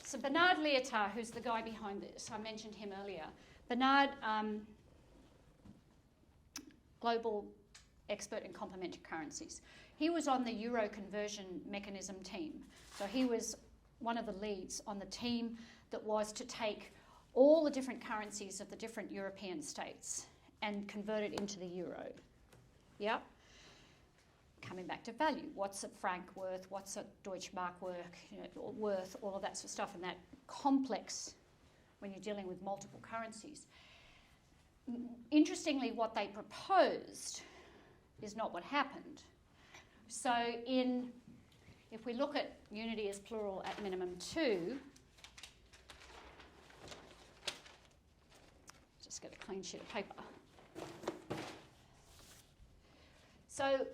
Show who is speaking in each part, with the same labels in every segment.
Speaker 1: So Bernard Lietaer, who's the guy behind this, I mentioned him earlier. Bernard, global expert in complementary currencies. He was on the euro conversion mechanism team. So he was one of the leads on the team that was to take all the different currencies of the different European states and convert it into the euro. Yep. Coming back to value. What's a franc worth? What's a Deutschmark worth? All of that sort of stuff. And that complex when you're dealing with multiple currencies. Interestingly, what they proposed is not what happened. So if we look at unity as plural at minimum 2, just get a clean sheet of paper. So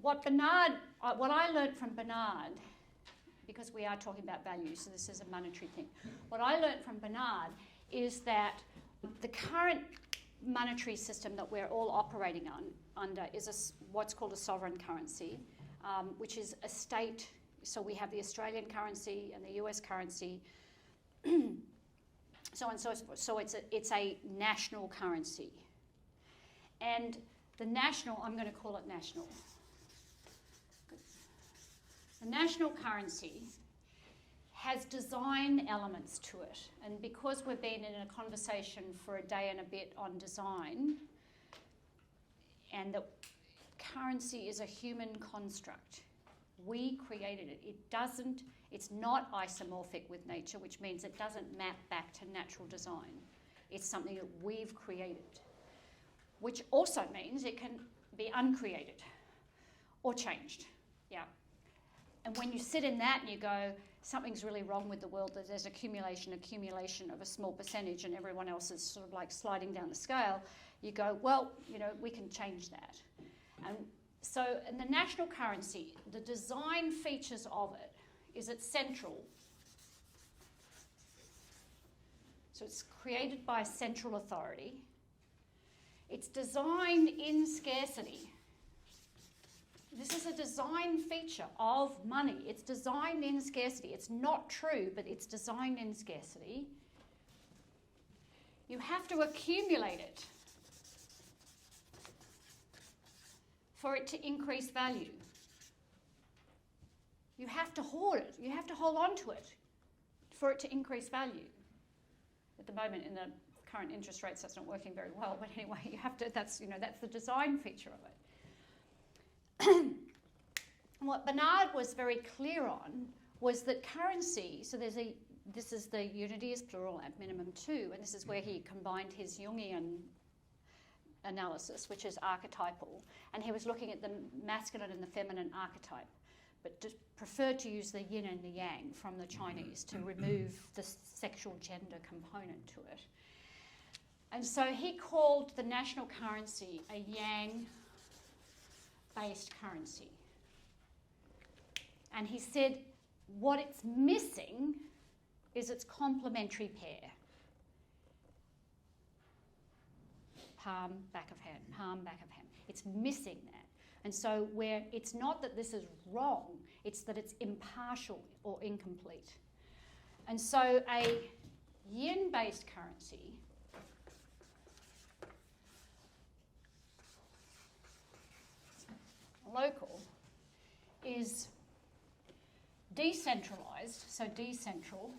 Speaker 1: what I learned from Bernard, because we are talking about values, so this is a monetary thing. What I learned from Bernard is that the current monetary system that we're all operating under is what's called a sovereign currency, which is a state. So we have the Australian currency and the US currency, so on and so forth. So it's a national currency. And the national, I'm going to call it national. The national currency has design elements to it. And because we've been in a conversation for a day and a bit on design, and that currency is a human construct, we created it. It's not isomorphic with nature, which means it doesn't map back to natural design. It's something that we've created, which also means it can be uncreated or changed. Yeah. And when you sit in that and you go, something's really wrong with the world, that there's accumulation of a small percentage and everyone else is sort of like sliding down the scale, you go, well, we can change that. And so in the national currency, the design features of it is it's central. So it's created by a central authority. It's designed in scarcity. This is a design feature of money. It's designed in scarcity. It's not true, but it's designed in scarcity. You have to accumulate it for it to increase value. You have to hoard it. You have to hold on to it for it to increase value. At the moment, in the current interest rates, that's not working very well. But anyway, you have to. That's the design feature of it. What Bernard was very clear on was that currency. So this is the unity is plural at minimum 2, and this is where he combined his Jungian analysis, which is archetypal, and he was looking at the masculine and the feminine archetype, but preferred to use the yin and the yang from the Chinese to remove the sexual gender component to it. And so he called the national currency a yang-based currency. And he said what it's missing is its complementary pair. Palm, back of hand, palm, back of hand. It's missing that. And so it's not that this is wrong, it's that it's impartial or incomplete. And so a yin-based currency local is decentralized, so decentral,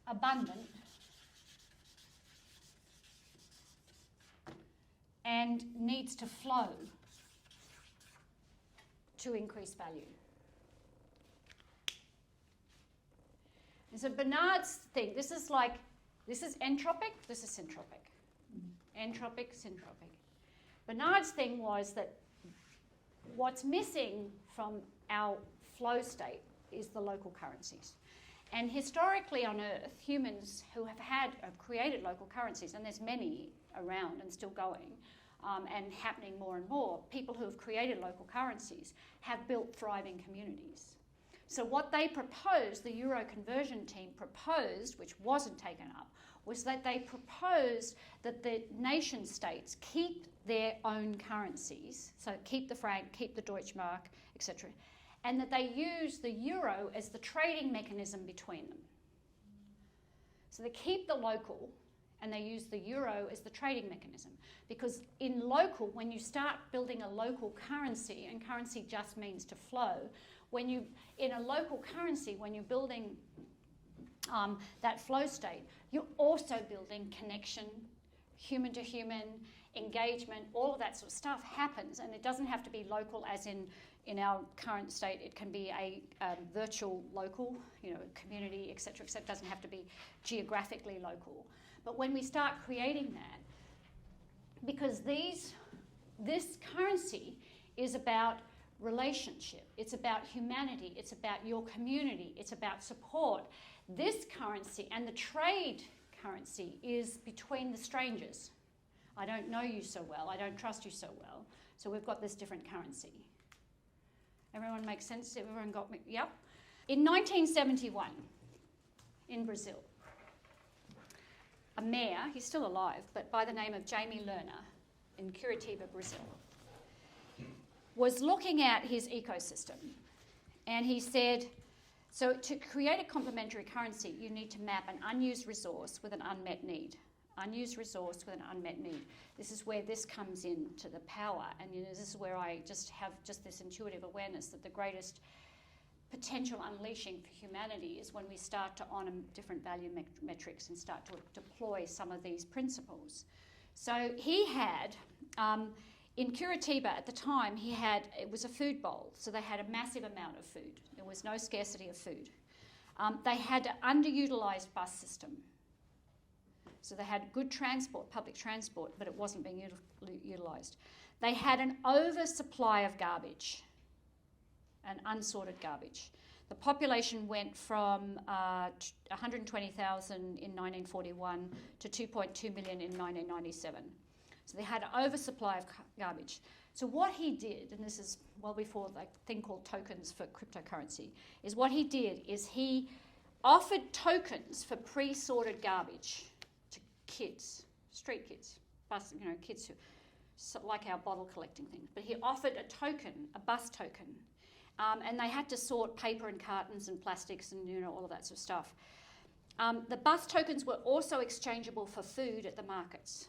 Speaker 1: abundant, and needs to flow to increase value. And so Bernard's thing, this is entropic, this is syntropic. Entropic, syntropic. Bernard's thing was that what's missing from our flow state is the local currencies. And historically on Earth, humans who have created local currencies, and there's many around and still going, and happening more and more, people who have created local currencies have built thriving communities. So what they proposed, the Euro conversion team proposed, which wasn't taken up, was that they proposed that the nation states keep their own currencies, so keep the franc, keep the Deutschmark, etc., and that they use the euro as the trading mechanism between them. So they keep the local and they use the euro as the trading mechanism, because in local, when you start building a local currency, and currency just means to flow, in a local currency, when you're building that flow state, you're also building connection, human to human, engagement, all of that sort of stuff happens, and it doesn't have to be local as in our current state. It can be a virtual local, community, etc., etc. It doesn't have to be geographically local. But when we start creating that, because this currency is about relationship, it's about humanity, it's about your community, it's about support. This currency and the trade currency is between the strangers. I don't know you so well, I don't trust you so well, so we've got this different currency. Everyone makes sense? Everyone got me? Yep. In 1971, in Brazil, a mayor, he's still alive, but by the name of Jamie Lerner in Curitiba, Brazil, was looking at his ecosystem, and he said, so to create a complementary currency, you need to map an unused resource with an unmet need. Unused resource with an unmet need. This is where this comes into the power, and this is where I just have this intuitive awareness that the greatest potential unleashing for humanity is when we start to honour different value metrics and start to deploy some of these principles. So he had, in Curitiba at the time, it was a food bowl, so they had a massive amount of food. There was no scarcity of food. They had an underutilised bus system. So they had good transport, public transport, but it wasn't being utilised. They had an oversupply of garbage, and unsorted garbage. The population went from 120,000 in 1941 to 2.2 million in 1997. So they had an oversupply of garbage. So what he did, and this is well before the thing called tokens for cryptocurrency, is what he did is he offered tokens for pre-sorted garbage to kids, street kids, kids who like our bottle collecting things. But he offered a token, a bus token. And they had to sort paper and cartons and plastics and all of that sort of stuff. The bus tokens were also exchangeable for food at the markets.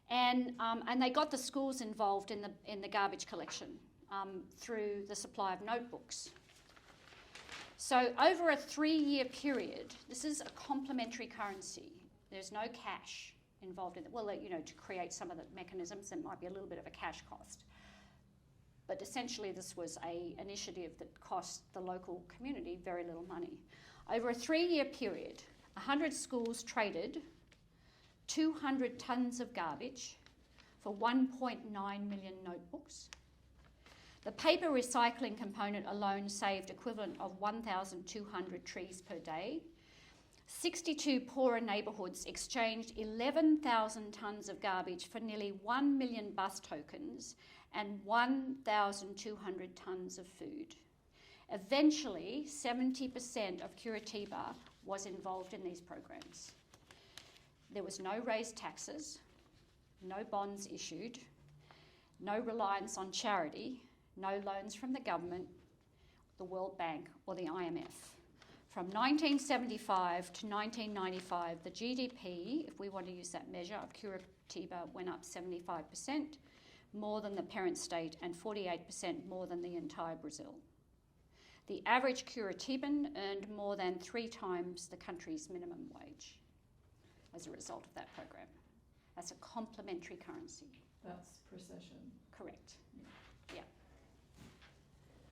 Speaker 1: And they got the schools involved in the garbage collection through the supply of notebooks. So over a 3-year period, this is a complementary currency. There's no cash involved in it. Well, to create some of the mechanisms, there might be a little bit of a cash cost. But essentially this was an initiative that cost the local community very little money. Over a 3-year period, 100 schools traded 200 tonnes of garbage for 1.9 million notebooks. The paper recycling component alone saved equivalent of 1,200 trees per day. 62 poorer neighbourhoods exchanged 11,000 tonnes of garbage for nearly 1 million bus tokens and 1,200 tonnes of food. Eventually, 70% of Curitiba was involved in these programs. There was no raised taxes, no bonds issued, no reliance on charity, no loans from the government, the World Bank or the IMF. From 1975 to 1995, the GDP, if we want to use that measure, of Curitiba went up 75%, more than the parent state, and 48% more than the entire Brazil. The average Curitiban earned more than 3 times the country's minimum wage as a result of that program. That's a complementary currency.
Speaker 2: That's per session.